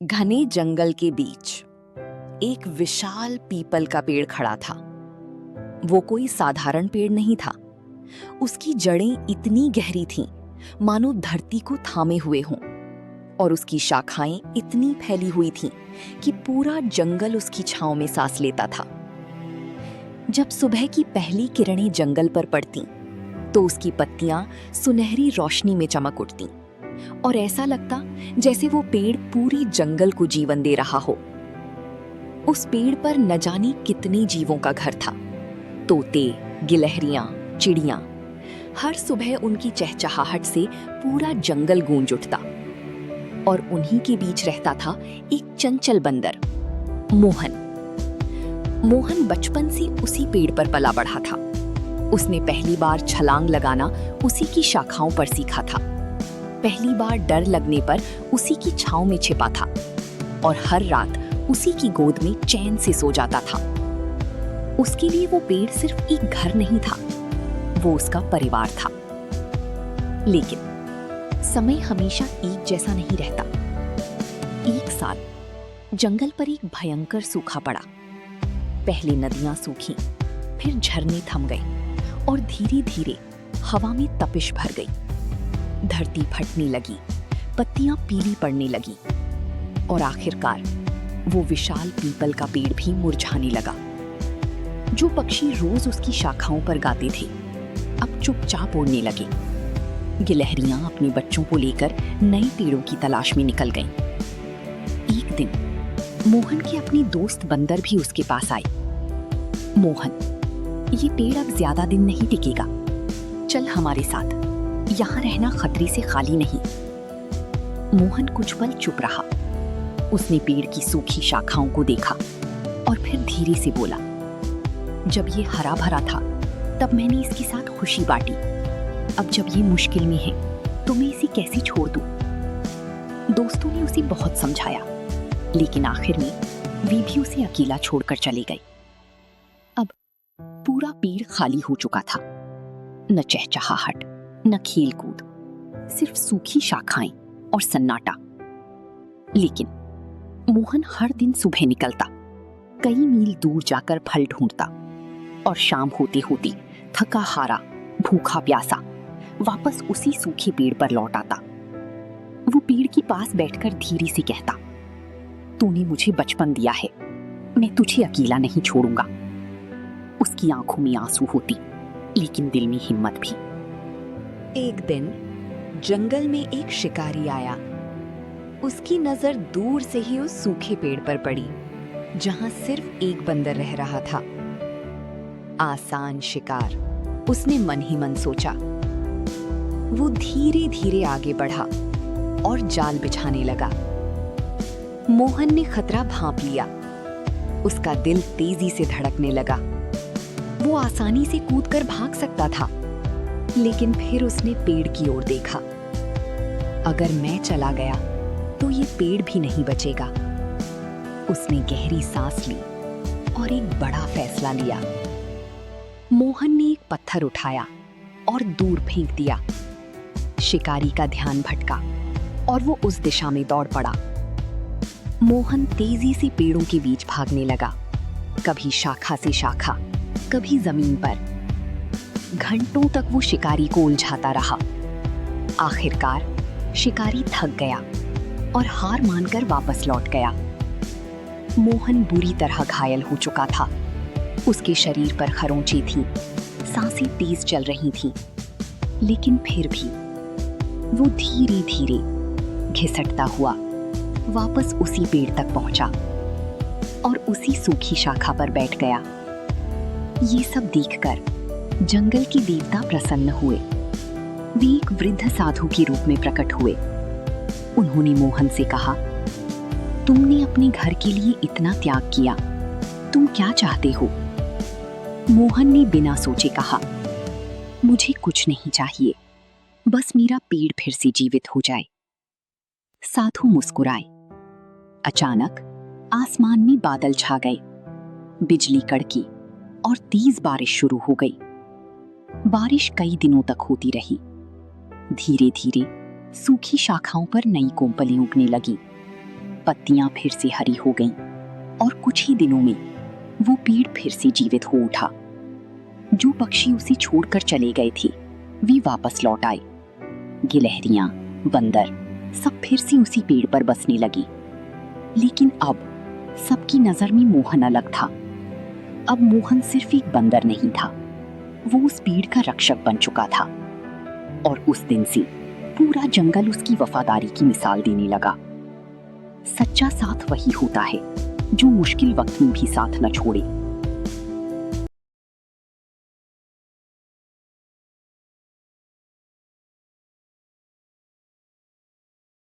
घने जंगल के बीच एक विशाल पीपल का पेड़ खड़ा था। वो कोई साधारण पेड़ नहीं था। उसकी जड़ें इतनी गहरी थीं, मानो धरती को थामे हुए हों, और उसकी शाखाएं इतनी फैली हुई थीं कि पूरा जंगल उसकी छांव में सांस लेता था। जब सुबह की पहली किरणें जंगल पर पड़तीं, तो उसकी पत्तियां सुनहरी रोशनी में चमक उठतीं, और ऐसा लगता जैसे वो पेड़ पूरी जंगल को जीवन दे रहा हो। उस पेड़ पर न जाने कितने जीवों का घर था। तोते, गिलहरियां, चिड़ियां। हर सुबह उनकी चहचहाहट से पूरा जंगल गूंज उठता। और उन्हीं के बीच रहता था एक चंचल बंदर, मोहन। मोहन बचपन से उसी पेड़ पर पला बढ़ा था। उसने पहली बार छलांग लगाना उसी की शाखाओं पर सीखा था। पहली बार डर लगने पर उसी की छांव में छिपा था, और हर रात उसी की गोद में चैन से सो जाता था। उसके लिए वो पेड़ सिर्फ एक घर नहीं था, वो उसका परिवार था। लेकिन समय हमेशा एक जैसा नहीं रहता। एक साल जंगल पर एक भयंकर सूखा पड़ा। पहले नदियां सूखीं, फिर झरने थम गए, और धीरे धीरे हवा में तपिश भर गई। धरती फटने लगी, पत्तियां पीली पड़ने लगी, और आखिरकार वो विशाल पीपल का पेड़ भी मुरझाने लगा। जो पक्षी रोज उसकी शाखाओं पर गाते थे, अब चुपचाप उड़ने लगे। गिलहरियां अपने बच्चों को लेकर नए पेड़ों की तलाश में निकल गईं। एक दिन मोहन के अपने दोस्त बंदर भी उसके पास आए। मोहन, ये पेड़ अब ज्यादा दिन नहीं टिकेगा, चल हमारे साथ, यहाँ रहना खतरे से खाली नहीं। मोहन कुछ पल चुप रहा। उसने पेड़ की सूखी शाखाओं को देखा और फिर धीरे से बोला, जब ये हरा भरा था तब मैंने इसके साथ खुशी बांटी। अब जब ये मुश्किल में है तो मैं इसे कैसे छोड़ दूं? दोस्तों ने उसे बहुत समझाया, लेकिन आखिर में वे भी उसे अकेला छोड़कर चले गए। अब पूरा पेड़ खाली हो चुका था। न चहचहाहट, न खेल कूद, सिर्फ सूखी शाखाएं और सन्नाटा। लेकिन मोहन हर दिन सुबह निकलता, कई मील दूर जाकर फल ढूंढता, और शाम होते होते थका हारा, भूखा प्यासा वापस उसी सूखे पेड़ पर लौट आता। वो पेड़ के पास बैठकर धीरे से कहता, तूने मुझे बचपन दिया है, मैं तुझे अकेला नहीं छोड़ूंगा। उसकी आंखों में आंसू होती, लेकिन दिल में हिम्मत भी। एक दिन जंगल में एक शिकारी आया। उसकी नजर दूर से ही उस सूखे पेड़ पर पड़ी, जहां सिर्फ एक बंदर रह रहा था। आसान शिकार, उसने मन ही मन सोचा। वो धीरे धीरे आगे बढ़ा और जाल बिछाने लगा। मोहन ने खतरा भांप लिया। उसका दिल तेजी से धड़कने लगा। वो आसानी से कूदकर भाग सकता था, लेकिन फिर उसने पेड़ की ओर देखा। अगर मैं चला गया तो ये पेड़ भी नहीं बचेगा। उसने गहरी सांस ली और एक बड़ा फैसला लिया। मोहन ने एक पत्थर उठाया और दूर फेंक दिया। शिकारी का ध्यान भटका और वो उस दिशा में दौड़ पड़ा। मोहन तेजी से पेड़ों के बीच भागने लगा, कभी शाखा से शाखा, कभी जमीन पर। घंटों तक वो शिकारी को उलझाता रहा। आखिरकार शिकारी थक गया और हार मानकर वापस लौट गया। मोहन बुरी तरह घायल हो चुका था। उसके शरीर पर खरोंचें थीं, सांसें तेज चल रही थीं, लेकिन फिर भी वो धीरे धीरे घिसटता हुआ वापस उसी पेड़ तक पहुंचा और उसी सूखी शाखा पर बैठ गया। ये सब देखकर जंगल के देवता प्रसन्न हुए। वे एक वृद्ध साधु के रूप में प्रकट हुए। उन्होंने मोहन से कहा, तुमने अपने घर के लिए इतना त्याग किया, तुम क्या चाहते हो? मोहन ने बिना सोचे कहा, मुझे कुछ नहीं चाहिए, बस मेरा पेड़ फिर से जीवित हो जाए। साधु मुस्कुराए। अचानक आसमान में बादल छा गए, बिजली कड़की और तेज बारिश शुरू हो गई। बारिश कई दिनों तक होती रही। धीरे धीरे सूखी शाखाओं पर नई कोंपलें उगने लगी। पत्तियां फिर से हरी हो गईं और कुछ ही दिनों में वो पेड़ फिर से जीवित हो उठा। जो पक्षी उसे छोड़कर चले गए थे वे वापस लौट आए। गिलहरियां, बंदर सब फिर से उसी पेड़ पर बसने लगे। लेकिन अब सबकी नजर में मोहन अलग था। अब मोहन सिर्फ एक बंदर नहीं था, वो उस पेड़ का रक्षक बन चुका था। और उस दिन से पूरा जंगल उसकी वफादारी की मिसाल देने लगा। सच्चा साथ वही होता है जो मुश्किल वक्त में भी साथ न छोड़े।